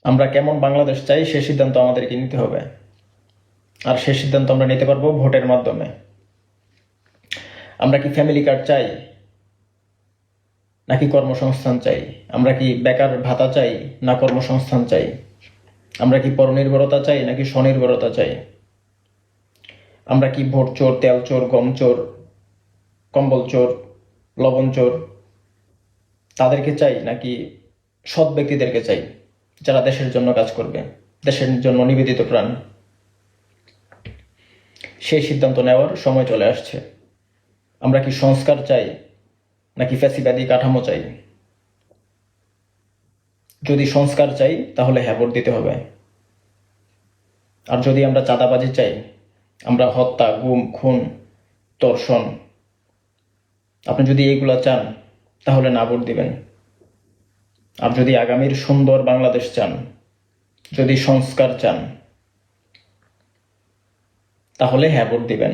আমরা কেমন বাংলাদেশ চাই সে সিদ্ধান্ত আমাদেরকে নিতে হবে, আর সে সিদ্ধান্ত আমরা নিতে পারবো ভোটের মাধ্যমে। আমরা কি ফ্যামিলি কার্ড চাই নাকি কর্মসংস্থান চাই? আমরা কি বেকার ভাতা চাই না কর্মসংস্থান চাই? আমরা কি পরনির্ভরতা চাই নাকি স্বনির্ভরতা চাই? আমরা কি ভোট চোর, তেল চোর, গম চোর, কম্বল চোর, লবণ চোর তাদেরকে চাই নাকি সৎ ব্যক্তিদেরকে চাই যারা দেশের জন্য কাজ করবে, দেশের জন্য নিবেদিত প্রাণ? সেই সিদ্ধান্ত নেওয়ার সময় চলে আসছে। আমরা কি সংস্কার চাই নাকি ফ্যাসিবাদী কাঠামো চাই? যদি সংস্কার চাই তাহলে হ্যাঁ ভোট দিতে হবে। আর যদি আমরা চাঁদাবাজি চাই, আমরা হত্যা, গুম, খুন, ধর্ষণ, আপনি যদি এইগুলা চান তাহলে না ভোট দিবেন। আর যদি আগামীর সুন্দর বাংলাদেশ চান, যদি সংস্কার চান তাহলে হ্যাঁ ভোট দিবেন।